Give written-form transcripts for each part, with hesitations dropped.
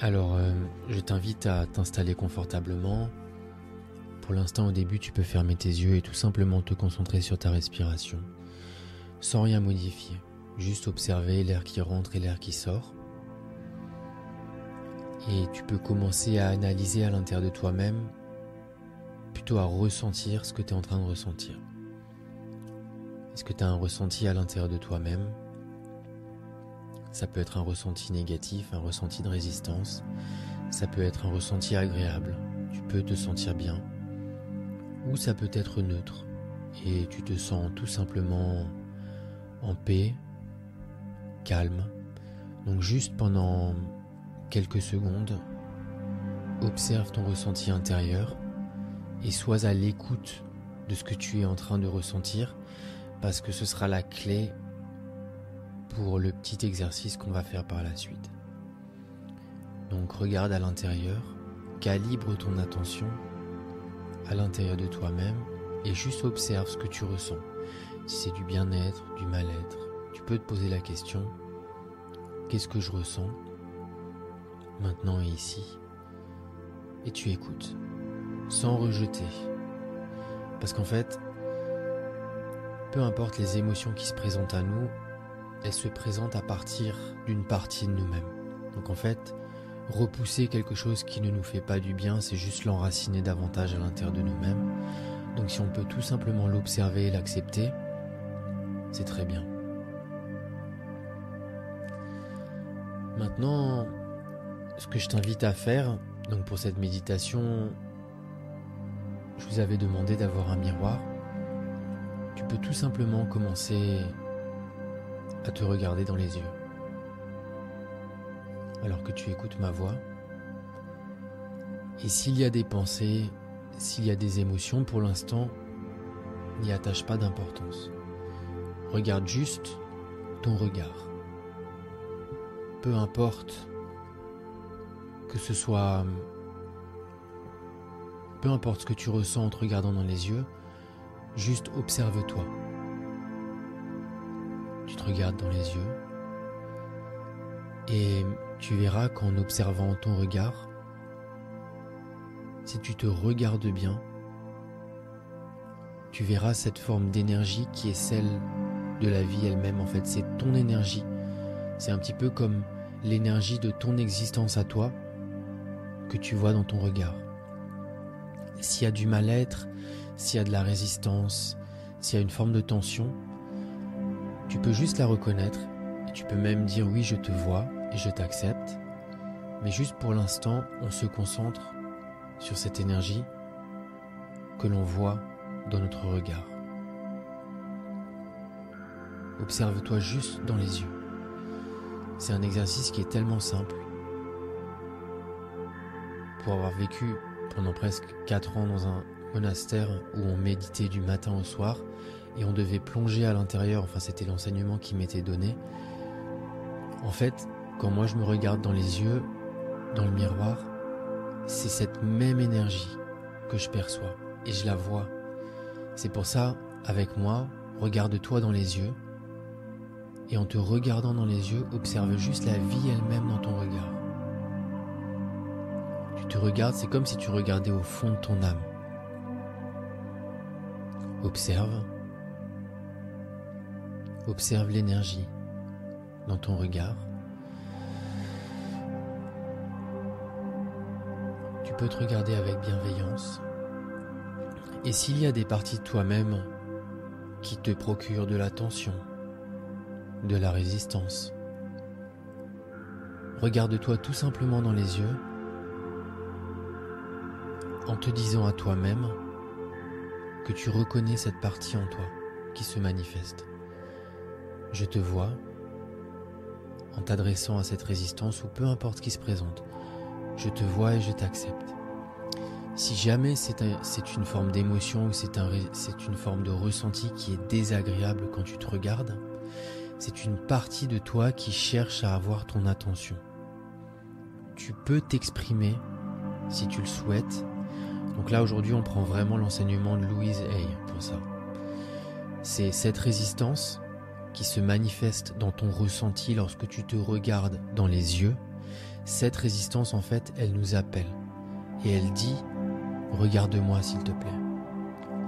Alors, je t'invite à t'installer confortablement. Pour l'instant, au début, tu peux fermer tes yeux et tout simplement te concentrer sur ta respiration, sans rien modifier. Juste observer l'air qui rentre et l'air qui sort. Et tu peux commencer à analyser à l'intérieur de toi-même, plutôt à ressentir ce que tu es en train de ressentir. Est-ce que tu as un ressenti à l'intérieur de toi-même ? Ça peut être un ressenti négatif, un ressenti de résistance. Ça peut être un ressenti agréable. Tu peux te sentir bien. Ou ça peut être neutre. Et tu te sens tout simplement en paix, calme. Donc juste pendant quelques secondes, observe ton ressenti intérieur et sois à l'écoute de ce que tu es en train de ressentir, parce que ce sera la clé pour le petit exercice qu'on va faire par la suite. Donc regarde à l'intérieur, calibre ton attention à l'intérieur de toi-même et juste observe ce que tu ressens. Si c'est du bien-être, du mal-être, tu peux te poser la question: qu'est-ce que je ressens maintenant et ici? Et tu écoutes, sans rejeter. Parce qu'en fait, peu importe les émotions qui se présentent à nous, elles se présentent à partir d'une partie de nous-mêmes. Donc en fait, repousser quelque chose qui ne nous fait pas du bien, c'est juste l'enraciner davantage à l'intérieur de nous-mêmes. Donc si on peut tout simplement l'observer et l'accepter, c'est très bien. Maintenant, ce que je t'invite à faire, donc pour cette méditation, je vous avais demandé d'avoir un miroir. Tu peux tout simplement commencer à te regarder dans les yeux alors que tu écoutes ma voix. Et s'il y a des pensées, s'il y a des émotions, pour l'instant, n'y attache pas d'importance. Regarde juste ton regard. Peu importe que ce soit... Peu importe ce que tu ressens en te regardant dans les yeux, juste observe-toi. Tu te regardes dans les yeux et tu verras qu'en observant ton regard, si tu te regardes bien, tu verras cette forme d'énergie qui est celle de la vie elle-même. En fait, c'est ton énergie. C'est un petit peu comme l'énergie de ton existence à toi que tu vois dans ton regard. S'il y a du mal-être, s'il y a de la résistance, s'il y a une forme de tension, tu peux juste la reconnaître et tu peux même dire oui, je te vois et je t'accepte. Mais juste pour l'instant, on se concentre sur cette énergie que l'on voit dans notre regard. Observe-toi juste dans les yeux. C'est un exercice qui est tellement simple. Pour avoir vécu pendant presque 4 ans dans un monastère où on méditait du matin au soir et on devait plonger à l'intérieur, enfin c'était l'enseignement qui m'était donné. En fait, quand moi je me regarde dans les yeux, dans le miroir, c'est cette même énergie que je perçois et je la vois. C'est pour ça, avec moi, regarde-toi dans les yeux et en te regardant dans les yeux, observe juste la vie elle-même dans ton regard. Tu te regardes, c'est comme si tu regardais au fond de ton âme. Observe l'énergie dans ton regard. Tu peux te regarder avec bienveillance. Et s'il y a des parties de toi-même qui te procurent de la tension, de la résistance, regarde-toi tout simplement dans les yeux en te disant à toi-même que tu reconnais cette partie en toi qui se manifeste. Je te vois en t'adressant à cette résistance ou peu importe ce qui se présente. Je te vois et je t'accepte. Si jamais c'est une forme d'émotion ou c'est une forme de ressenti qui est désagréable quand tu te regardes, c'est une partie de toi qui cherche à avoir ton attention. Tu peux t'exprimer si tu le souhaites. Donc là aujourd'hui on prend vraiment l'enseignement de Louise Hay pour ça. C'est cette résistance qui se manifeste dans ton ressenti lorsque tu te regardes dans les yeux. cette résistance, en fait, elle nous appelle. Et elle dit, regarde-moi s'il te plaît.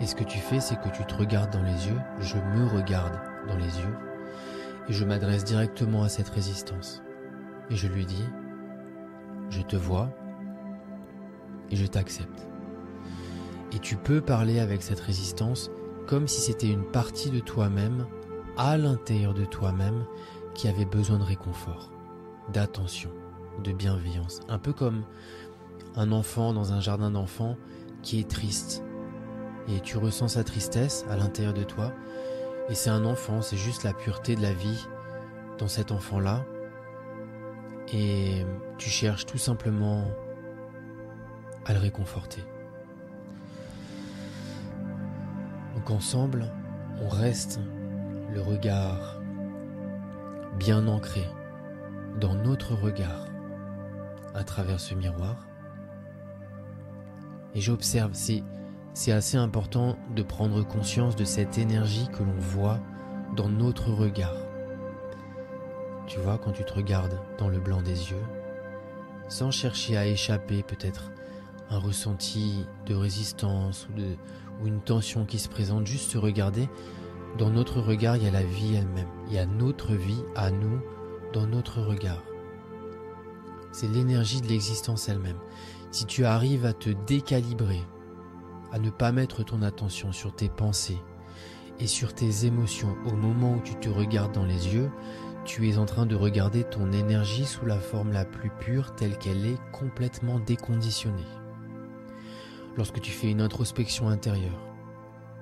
Et ce que tu fais, c'est que tu te regardes dans les yeux, je me regarde dans les yeux, et je m'adresse directement à cette résistance. Et je lui dis, je te vois, et je t'accepte. Et tu peux parler avec cette résistance comme si c'était une partie de toi-même, à l'intérieur de toi-même, qui avait besoin de réconfort, d'attention, de bienveillance. Un peu comme un enfant dans un jardin d'enfants qui est triste. Et tu ressens sa tristesse à l'intérieur de toi. Et c'est un enfant, c'est juste la pureté de la vie dans cet enfant-là. Et tu cherches tout simplement à le réconforter. Donc ensemble, on reste le regard bien ancré dans notre regard à travers ce miroir. Et j'observe, c'est assez important de prendre conscience de cette énergie que l'on voit dans notre regard. Tu vois, quand tu te regardes dans le blanc des yeux, sans chercher à échapper peut-être un ressenti de résistance ou une tension qui se présente, juste se regarder, dans notre regard, il y a la vie elle-même. Il y a notre vie à nous dans notre regard. C'est l'énergie de l'existence elle-même. Si tu arrives à te décalibrer, à ne pas mettre ton attention sur tes pensées et sur tes émotions au moment où tu te regardes dans les yeux, tu es en train de regarder ton énergie sous la forme la plus pure telle qu'elle est complètement déconditionnée. Lorsque tu fais une introspection intérieure,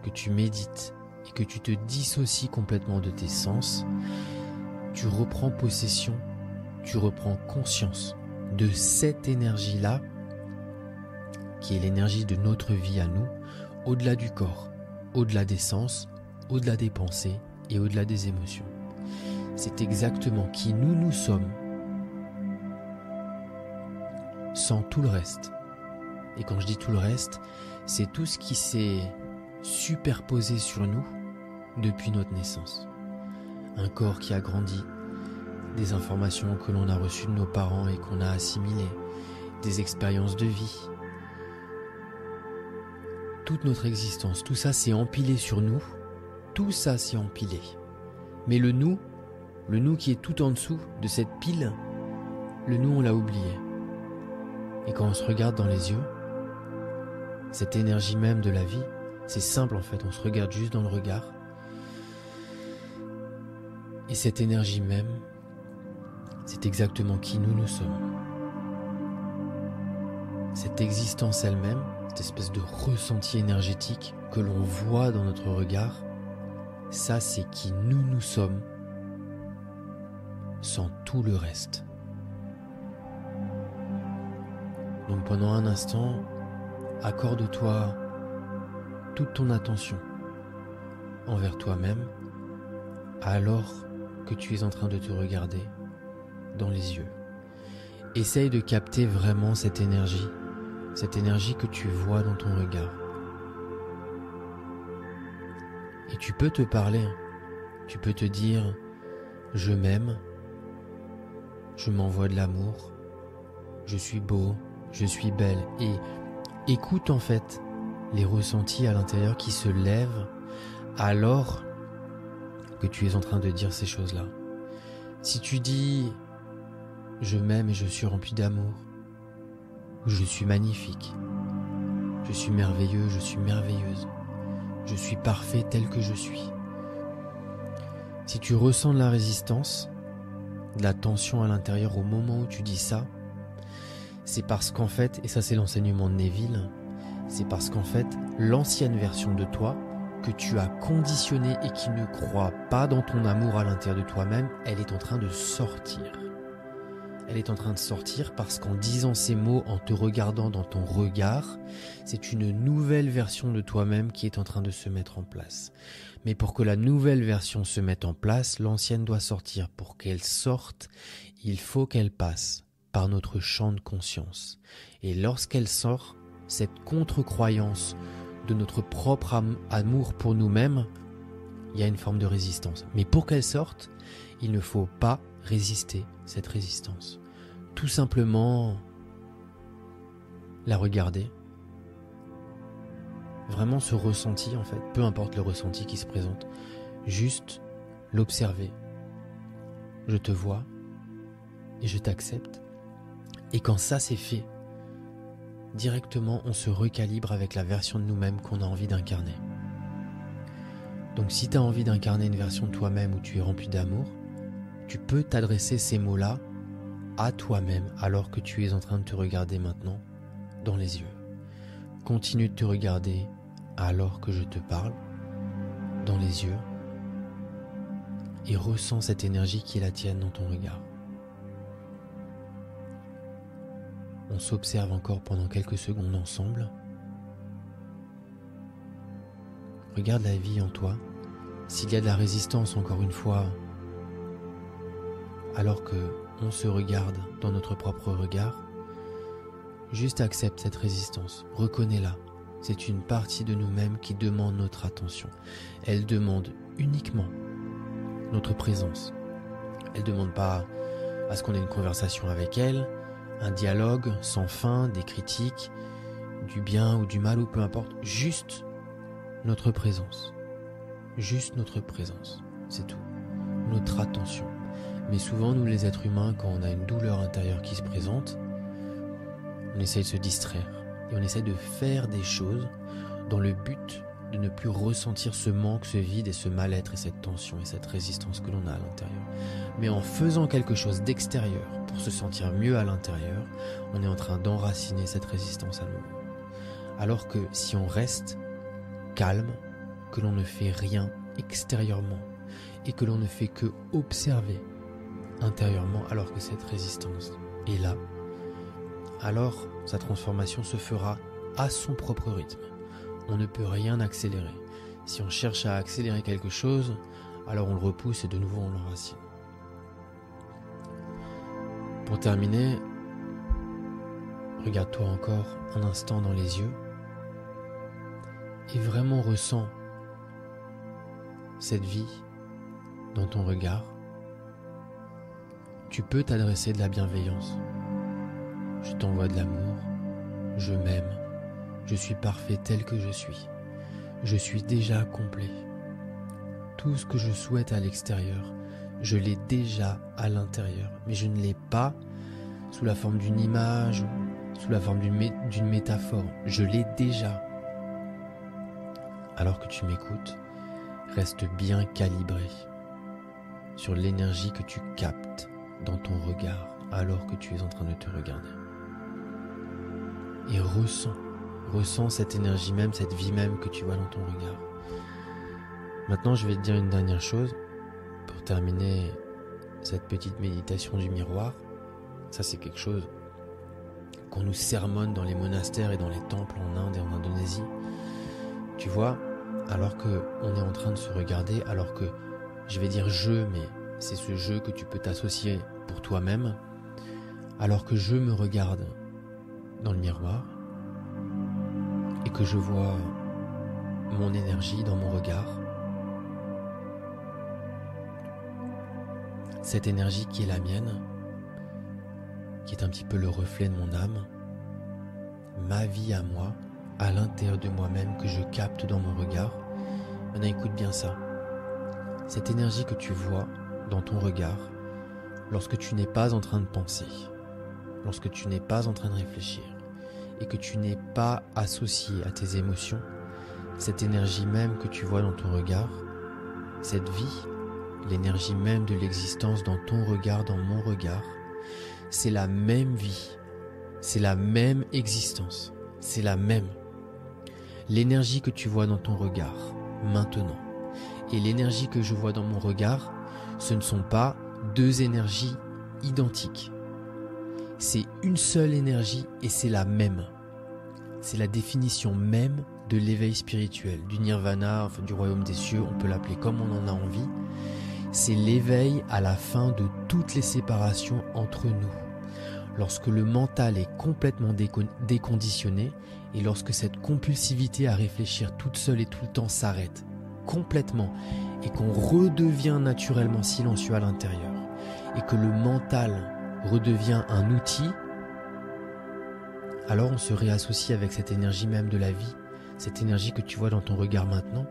que tu médites et que tu te dissocies complètement de tes sens, tu reprends possession, tu reprends conscience de cette énergie-là qui est l'énergie de notre vie à nous, au-delà du corps, au-delà des sens, au-delà des pensées et au-delà des émotions. C'est exactement qui nous sommes sans tout le reste. Et quand je dis tout le reste, c'est tout ce qui s'est superposé sur nous depuis notre naissance. Un corps qui a grandi, des informations que l'on a reçues de nos parents et qu'on a assimilées, des expériences de vie. Toute notre existence, tout ça s'est empilé sur nous, tout ça s'est empilé. Mais le nous qui est tout en dessous de cette pile, le nous on l'a oublié. Et quand on se regarde dans les yeux, cette énergie même de la vie, c'est simple en fait, on se regarde juste dans le regard. Et cette énergie même, c'est exactement qui nous sommes. Cette existence elle-même, cette espèce de ressenti énergétique que l'on voit dans notre regard, ça c'est qui nous sommes sans tout le reste. Donc pendant un instant, accorde-toi toute ton attention envers toi-même alors que tu es en train de te regarder dans les yeux. Essaye de capter vraiment cette énergie que tu vois dans ton regard. Et tu peux te parler, tu peux te dire « Je m'aime, je m'envoie de l'amour, je suis beau, je suis belle » et écoute en fait les ressentis à l'intérieur qui se lèvent alors que tu es en train de dire ces choses-là. Si tu dis « Je m'aime et je suis rempli d'amour » ou « Je suis magnifique »,« Je suis merveilleux, je suis merveilleuse »,« Je suis parfait tel que je suis ». Si tu ressens de la résistance, de la tension à l'intérieur au moment où tu dis ça, c'est parce qu'en fait, et ça c'est l'enseignement de Neville, c'est parce qu'en fait, l'ancienne version de toi, que tu as conditionnée et qui ne croit pas dans ton amour à l'intérieur de toi-même, elle est en train de sortir. Elle est en train de sortir parce qu'en disant ces mots, en te regardant dans ton regard, c'est une nouvelle version de toi-même qui est en train de se mettre en place. Mais pour que la nouvelle version se mette en place, l'ancienne doit sortir. Pour qu'elle sorte, il faut qu'elle passe par notre champ de conscience. Et lorsqu'elle sort, cette contre-croyance de notre propre amour pour nous-mêmes, il y a une forme de résistance. Mais pour qu'elle sorte, il ne faut pas résister cette résistance. tout simplement la regarder. Vraiment ce ressenti en fait, peu importe le ressenti qui se présente, juste l'observer. Je te vois et je t'accepte. Et quand ça c'est fait, directement on se recalibre avec la version de nous-mêmes qu'on a envie d'incarner. Donc si tu as envie d'incarner une version de toi-même où tu es rempli d'amour, tu peux t'adresser ces mots-là à toi-même alors que tu es en train de te regarder maintenant dans les yeux. Continue de te regarder alors que je te parle dans les yeux et ressens cette énergie qui est la tienne dans ton regard. On s'observe encore pendant quelques secondes ensemble. Regarde la vie en toi. S'il y a de la résistance, encore une fois, alors que on se regarde dans notre propre regard, juste accepte cette résistance, reconnais-la. C'est une partie de nous-mêmes qui demande notre attention. Elle demande uniquement notre présence. Elle ne demande pas à ce qu'on ait une conversation avec elle, un dialogue sans fin, des critiques, du bien ou du mal ou peu importe. Juste notre présence. Juste notre présence. C'est tout. Notre attention. Mais souvent, nous les êtres humains, quand on a une douleur intérieure qui se présente, on essaye de se distraire. Et on essaie de faire des choses dans le but de ne plus ressentir ce manque, ce vide et ce mal-être et cette tension et cette résistance que l'on a à l'intérieur. Mais en faisant quelque chose d'extérieur pour se sentir mieux à l'intérieur, on est en train d'enraciner cette résistance à nouveau. Alors que si on reste calme, que l'on ne fait rien extérieurement et que l'on ne fait que observer intérieurement alors que cette résistance est là, alors sa transformation se fera à son propre rythme. On ne peut rien accélérer. Si on cherche à accélérer quelque chose, alors on le repousse et de nouveau on l'enracine. Pour terminer, regarde-toi encore un instant dans les yeux et vraiment ressens cette vie dans ton regard. Tu peux t'adresser de la bienveillance. Je t'envoie de l'amour, je m'aime, je suis parfait tel que je suis déjà complet. Tout ce que je souhaite à l'extérieur, je l'ai déjà à l'intérieur, mais je ne l'ai pas sous la forme d'une image, sous la forme d'une métaphore, je l'ai déjà. Alors que tu m'écoutes, reste bien calibré sur l'énergie que tu captes dans ton regard alors que tu es en train de te regarder. Et ressens cette énergie même, cette vie même que tu vois dans ton regard. Maintenant, je vais te dire une dernière chose pour terminer cette petite méditation du miroir. Ça, c'est quelque chose qu'on nous sermonne dans les monastères et dans les temples en Inde et en Indonésie. Tu vois, alors qu'on est en train de se regarder, alors que, je vais dire je, mais c'est ce jeu que tu peux t'associer pour toi-même, alors que je me regarde dans le miroir et que je vois mon énergie dans mon regard, cette énergie qui est la mienne, qui est un petit peu le reflet de mon âme, ma vie à moi, à l'intérieur de moi-même que je capte dans mon regard. Maintenant, écoute bien ça. Cette énergie que tu vois dans ton regard, lorsque tu n'es pas en train de penser, lorsque tu n'es pas en train de réfléchir et que tu n'es pas associé à tes émotions, cette énergie même que tu vois dans ton regard, cette vie, l'énergie même de l'existence dans ton regard, dans mon regard, c'est la même vie, c'est la même existence, c'est la même. L'énergie que tu vois dans ton regard, maintenant, et l'énergie que je vois dans mon regard, ce ne sont pas deux énergies identiques. C'est une seule énergie et c'est la même. C'est la définition même de l'éveil spirituel, du nirvana, enfin, du royaume des cieux, on peut l'appeler comme on en a envie. C'est l'éveil à la fin de toutes les séparations entre nous. Lorsque le mental est complètement déconditionné et lorsque cette compulsivité à réfléchir toute seule et tout le temps s'arrête complètement et qu'on redevient naturellement silencieux à l'intérieur et que le mental redevient un outil, alors on se réassocie avec cette énergie même de la vie, cette énergie que tu vois dans ton regard maintenant.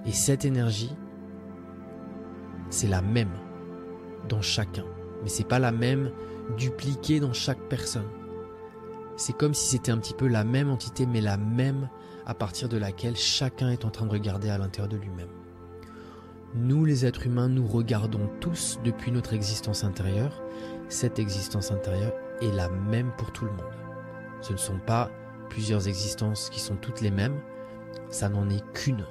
Et cette énergie, c'est la même dans chacun. Mais c'est pas la même dupliquée dans chaque personne. C'est comme si c'était un petit peu la même entité, mais la même à partir de laquelle chacun est en train de regarder à l'intérieur de lui-même. Nous, les êtres humains, nous regardons tous depuis notre existence intérieure. Cette existence intérieure est la même pour tout le monde. Ce ne sont pas plusieurs existences qui sont toutes les mêmes, ça n'en est qu'une.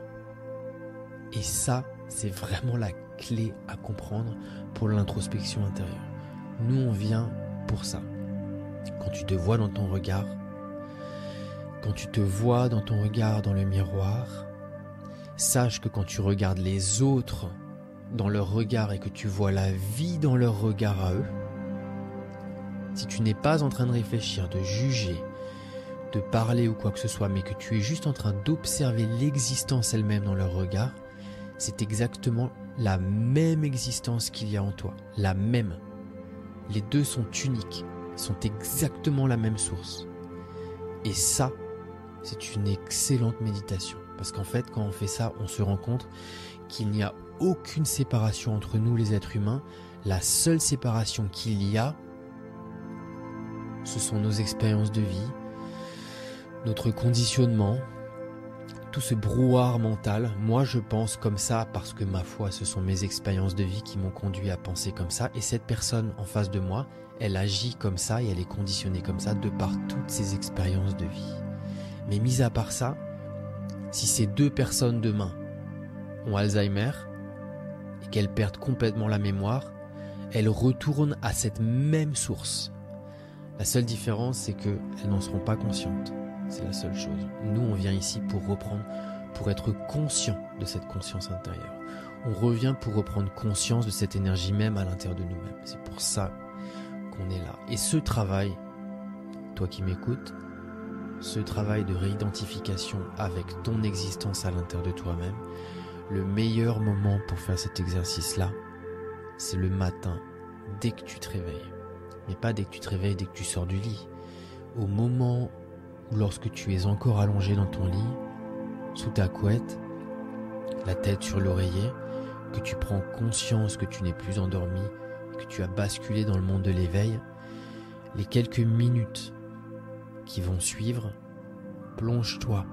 Et ça, c'est vraiment la clé à comprendre pour l'introspection intérieure. Nous, on vient pour ça. Quand tu te vois dans ton regard, quand tu te vois dans ton regard dans le miroir, sache que quand tu regardes les autres dans leur regard et que tu vois la vie dans leur regard à eux, si tu n'es pas en train de réfléchir, de juger, de parler ou quoi que ce soit, mais que tu es juste en train d'observer l'existence elle-même dans leur regard, c'est exactement la même existence qu'il y a en toi, la même. Les deux sont uniques, sont exactement la même source. Et ça, c'est une excellente méditation. Parce qu'en fait, quand on fait ça, on se rend compte qu'il n'y a aucune séparation entre nous les êtres humains. La seule séparation qu'il y a, ce sont nos expériences de vie, notre conditionnement, tout ce brouhaha mental. Moi, je pense comme ça parce que, ma foi, ce sont mes expériences de vie qui m'ont conduit à penser comme ça. Et cette personne en face de moi, elle agit comme ça et elle est conditionnée comme ça de par toutes ses expériences de vie. Mais mis à part ça, si ces deux personnes demain ont Alzheimer et qu'elles perdent complètement la mémoire, elles retournent à cette même source. La seule différence, c'est qu'elles n'en seront pas conscientes. C'est la seule chose. Nous, on vient ici pour reprendre, pour être conscient de cette conscience intérieure. On revient pour reprendre conscience de cette énergie même à l'intérieur de nous-mêmes. C'est pour ça qu'on est là. Et ce travail, toi qui m'écoutes, ce travail de réidentification avec ton existence à l'intérieur de toi-même, le meilleur moment pour faire cet exercice-là, c'est le matin, dès que tu te réveilles. Mais pas dès que tu te réveilles, dès que tu sors du lit. Au moment où, lorsque tu es encore allongé dans ton lit, sous ta couette, la tête sur l'oreiller, que tu prends conscience que tu n'es plus endormi, que tu as basculé dans le monde de l'éveil, les quelques minutes qui vont suivre, plonge-toi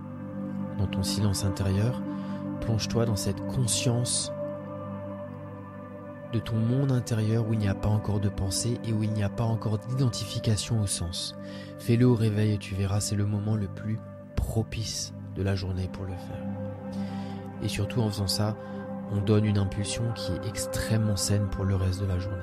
dans ton silence intérieur, plonge-toi dans cette conscience de ton monde intérieur où il n'y a pas encore de pensée et où il n'y a pas encore d'identification au sens. Fais-le au réveil et tu verras, c'est le moment le plus propice de la journée pour le faire. Et surtout en faisant ça, on donne une impulsion qui est extrêmement saine pour le reste de la journée.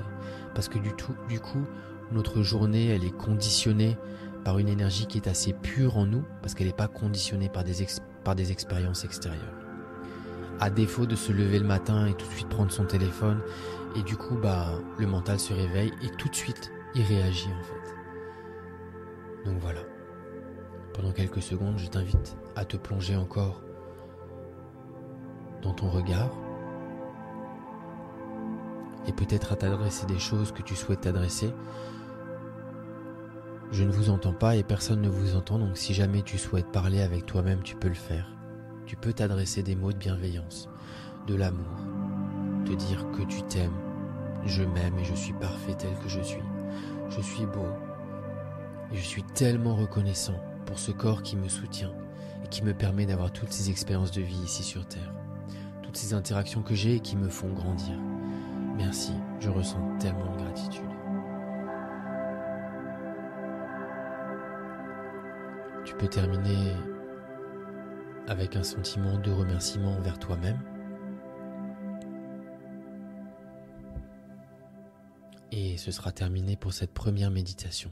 Parce que du coup, notre journée, elle est conditionnée par une énergie qui est assez pure en nous, parce qu'elle n'est pas conditionnée par des expériences extérieures. À défaut de se lever le matin et tout de suite prendre son téléphone, et du coup, le mental se réveille et tout de suite, il réagit en fait. Donc voilà. Pendant quelques secondes, je t'invite à te plonger encore dans ton regard et peut-être à t'adresser des choses que tu souhaites t'adresser. Je ne vous entends pas et personne ne vous entend, donc si jamais tu souhaites parler avec toi-même, tu peux le faire. Tu peux t'adresser des mots de bienveillance, de l'amour, te dire que tu t'aimes, je m'aime et je suis parfait tel que je suis. Je suis beau et je suis tellement reconnaissant pour ce corps qui me soutient et qui me permet d'avoir toutes ces expériences de vie ici sur Terre. Toutes ces interactions que j'ai et qui me font grandir. Merci, je ressens tellement de gratitude. Tu peux terminer avec un sentiment de remerciement envers toi-même. Et ce sera terminé pour cette première méditation.